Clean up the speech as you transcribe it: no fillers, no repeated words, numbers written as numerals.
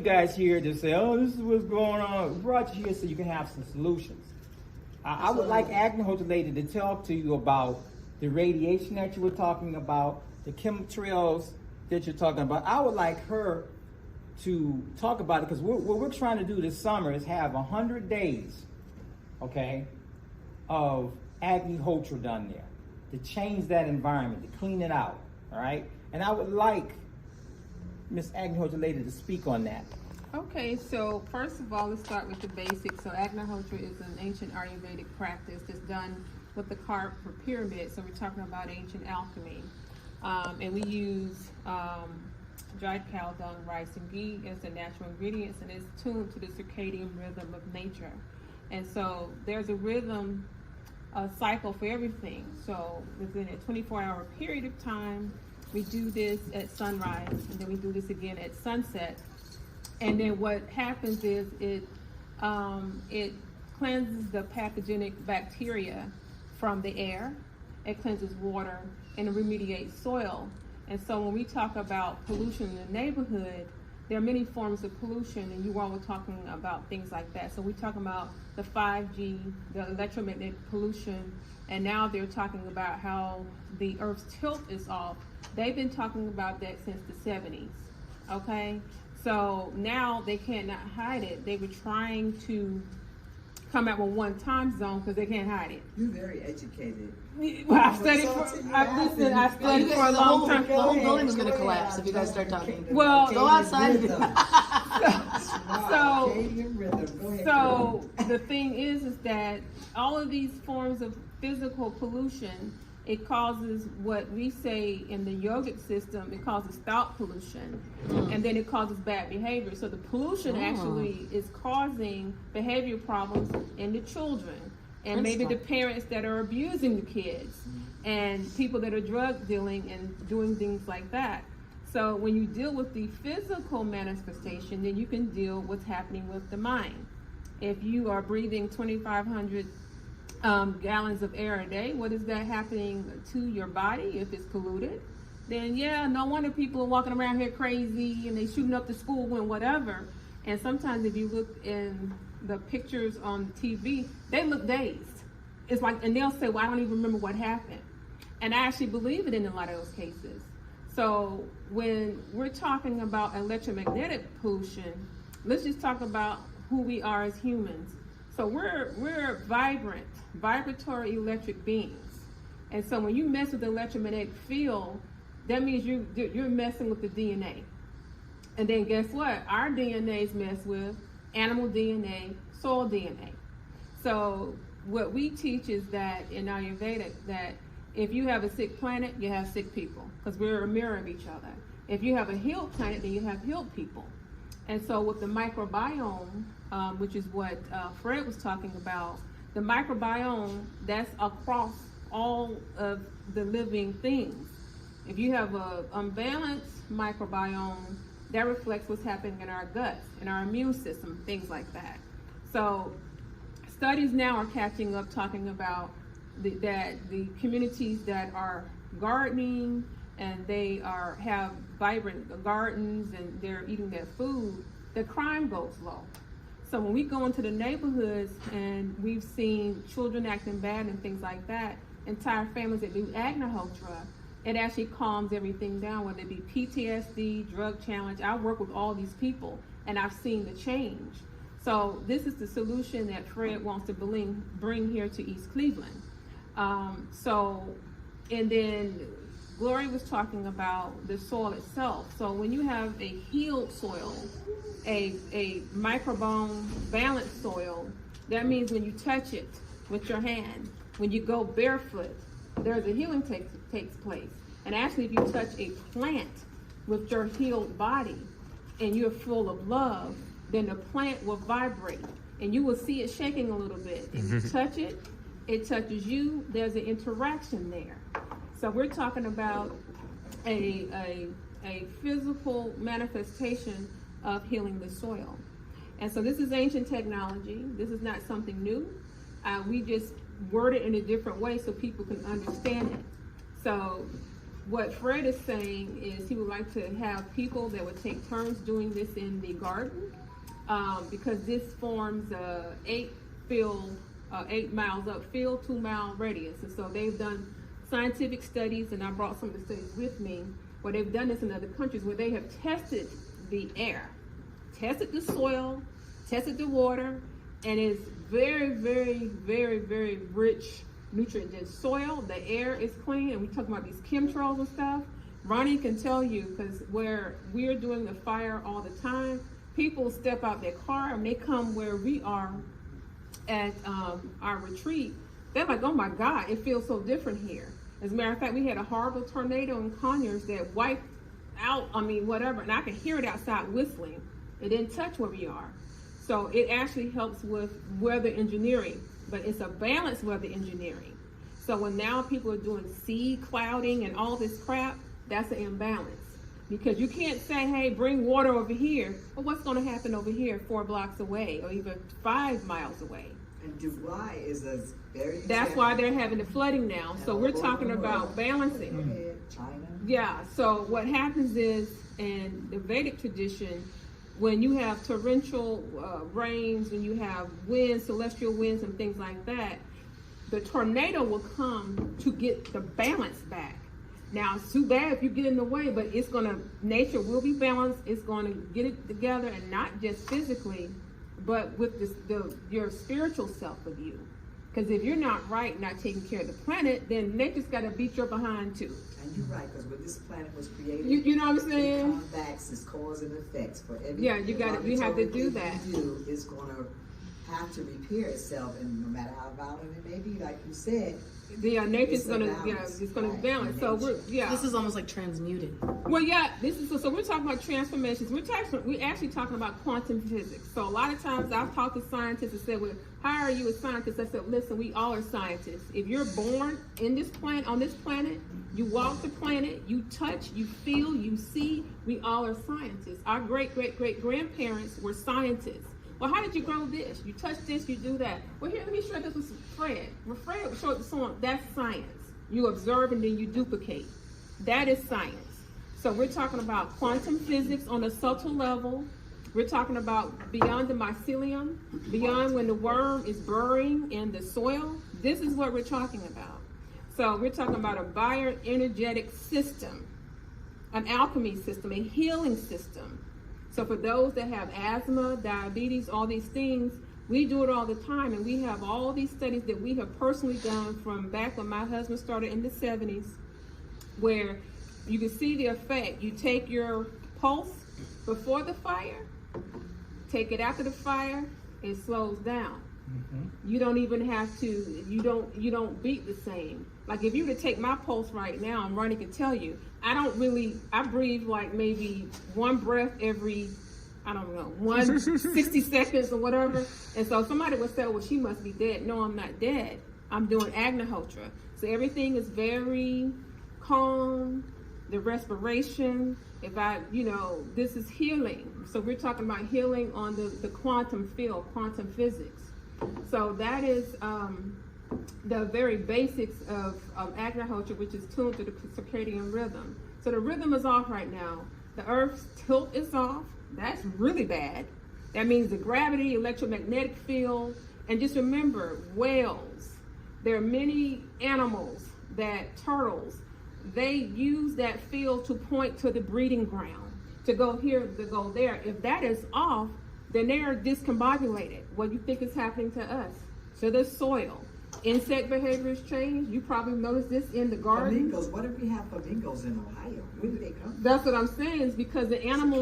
you guys here to say, oh, this is what's going on. We brought you here so you can have some solutions. I would like Agnihotra Lady to talk to you about the radiation that you were talking about, the chemtrails that you're talking about. I would like her to talk about it, because what we're trying to do this summer is have 100 days, okay, of Agnihotra done there, to change that environment, to clean it out, all right? And I would like Miss Agnihotra Lady to speak on that. Okay, so first of all, let's start with the basics. So Agnihotra is an ancient Ayurvedic practice that's done with the carved pyramid. So we're talking about ancient alchemy. And we use dried cow dung, rice, and ghee as the natural ingredients, and it's tuned to the circadian rhythm of nature. And so there's a rhythm, a cycle for everything. So within a 24-hour period of time, we do this at sunrise, and then we do this again at sunset. And then what happens is it cleanses the pathogenic bacteria from the air, it cleanses water, and it remediates soil. And so when we talk about pollution in the neighborhood, there are many forms of pollution, and you all were talking about things like that. So we're talking about the 5G, the electromagnetic pollution, and now they're talking about how the Earth's tilt is off. They've been talking about that since the 70s, okay? So now they cannot hide it. They were trying to come out with one time zone because they can't hide it. You're very educated. Well, I've studied for a long time. The whole building is going to collapse if you guys start talking. Well, go outside. So the thing is that all of these forms of physical pollution, it causes what we say in the yogic system, it causes thought pollution, and then it causes bad behavior. So the pollution actually is causing behavior problems in the children, and maybe the parents that are abusing the kids, and people that are drug dealing and doing things like that. So when you deal with the physical manifestation, then you can deal with what's happening with the mind. If you are breathing 2,500 gallons of air a day, what is that happening to your body if it's polluted? Then yeah, no wonder people are walking around here crazy and they shooting up the school and whatever. And sometimes if you look in the pictures on TV, they look dazed. It's like, and they'll say, well, I don't even remember what happened. And I actually believe it in a lot of those cases. So when we're talking about electromagnetic pollution, let's just talk about who we are as humans. So we're vibrant, vibratory electric beings. And so when you mess with the electromagnetic field, that means you're messing with the DNA. And then guess what? Our DNA is messed with animal DNA, soil DNA. So what we teach is that in Ayurveda, that if you have a sick planet, you have sick people, because we're a mirror of each other. If you have a healed planet, then you have healed people. And so with the microbiome, which is what Fred was talking about, the microbiome, that's across all of the living things. If you have an unbalanced microbiome, that reflects what's happening in our guts, in our immune system, things like that. So studies now are catching up, talking about that the communities that are gardening and they have vibrant gardens and they're eating their food, the crime goes low. So when we go into the neighborhoods and we've seen children acting bad and things like that, entire families that do Agnihotra, it actually calms everything down, whether it be PTSD, drug challenge. I work with all these people and I've seen the change. So this is the solution that Fred wants to bring here to East Cleveland. And then Gloria was talking about the soil itself. So when you have a healed soil, a microbiome balanced soil, that means when you touch it with your hand, when you go barefoot, there's a healing takes place. And actually, if you touch a plant with your healed body and you're full of love, then the plant will vibrate and you will see it shaking a little bit. If you touch it, it touches you, there's an interaction there. So we're talking about a physical manifestation of healing the soil. And so this is ancient technology. This is not something new. We just word it in a different way so people can understand it. So what Fred is saying is he would like to have people that would take turns doing this in the garden, because this forms 8 miles upfield, 2 mile radius. And so they've done scientific studies, and I brought some of the studies with me, where they've done this in other countries where they have tested the air, tested the soil, tested the water, and it's very, very, very, very rich nutrient-dense soil. The air is clean, and we talk about these chemtrails and stuff. Ronnie can tell you, because where we're doing the fire all the time, people step out their car and they come where we are at our retreat. They're like, oh my God, it feels so different here. As a matter of fact, we had a horrible tornado in Conyers that wiped out, whatever, and I could hear it outside whistling. It didn't touch where we are. So it actually helps with weather engineering, but it's a balanced weather engineering. So when now people are doing seed clouding and all this crap, that's an imbalance. Because you can't say, hey, bring water over here, but what's going to happen over here 4 blocks away or even 5 miles away? And Dubai is a very... That's why they're having the flooding now. So we're talking about balancing. China. Yeah, so what happens is, in the Vedic tradition, when you have torrential rains, when you have winds, celestial winds and things like that, the tornado will come to get the balance back. Now, it's too bad if you get in the way, but nature will be balanced. It's going to get it together, and not just physically, but with your spiritual self with you. Because if you're not right, not taking care of the planet, then nature's got to beat your behind too. And you're right, because when this planet was created, you know what I'm saying? It comes back as cause and effects for everything. Yeah, you have to do that. It's going to have to repair itself, and no matter how violent it may be, like you said, nature's going to, it's going to balance. So This is almost like transmuting. Well, so we're talking about transformations. We're actually talking about quantum physics. So a lot of times I've talked to scientists and said, well, how are you a scientist? I said, listen, we all are scientists. If you're born on this planet, you walk the planet, you touch, you feel, you see, we all are scientists. Our great-great-great-grandparents were scientists. Well, how did you grow this? You touch this, you do that. Well, here, let me share this with Fred. When Fred showed the song, that's science. You observe and then you duplicate. That is science. So we're talking about quantum physics on a subtle level. We're talking about beyond the mycelium, beyond when the worm is burrowing in the soil. This is what we're talking about. So we're talking about a bioenergetic system, an alchemy system, a healing system. So for those that have asthma, diabetes, all these things, we do it all the time, and we have all these studies that we have personally done from back when my husband started in the 70s, where you can see the effect. You take your pulse before the fire, take it after the fire, it slows down. You don't even have to, you don't beat the same. Like if you were to take my pulse right now, and Ronnie can tell you, I breathe like maybe one breath every, 60 seconds or whatever. And so somebody would say, well, she must be dead. No, I'm not dead. I'm doing Agnihotra. So everything is very calm, the respiration. This is healing. So we're talking about healing on the quantum field, quantum physics. So that is the very basics of Agnihotra, which is tuned to the circadian rhythm. So the rhythm is off right now. The Earth's tilt is off. That's really bad. That means the gravity, electromagnetic field. And just remember, whales. There are many animals turtles, they use that field to point to the breeding ground, to go here, to go there. If that is off, then they are discombobulated. What do you think is happening to us? To the soil. Insect behaviors change. You probably noticed this in the garden. Flamingos. What if we have flamingos in Ohio? Where do they come from? That's what I'm saying, is because the animals